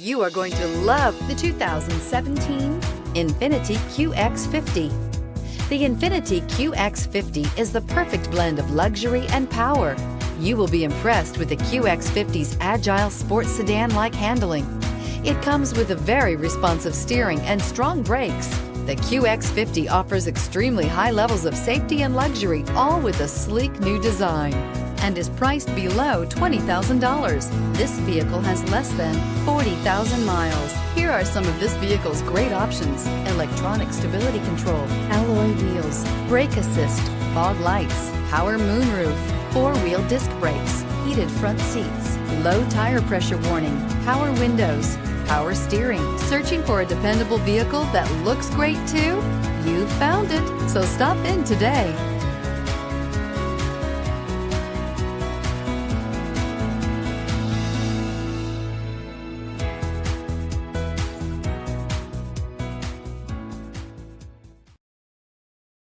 You are going to love the 2017 INFINITI QX50. The INFINITI QX50 is the perfect blend of luxury and power. You will be impressed with the QX50's agile sports sedan-like handling. It comes with a very responsive steering and strong brakes. The QX50 offers extremely high levels of safety and luxury, all with a sleek new design, and is priced below $20,000. This vehicle has less than 40,000 miles. Here are some of this vehicle's great options: electronic stability control, alloy wheels, brake assist, fog lights, power moonroof, four-wheel disc brakes, heated front seats, low tire pressure warning, power windows, power steering. Searching for a dependable vehicle that looks great too? You found it, so stop in today.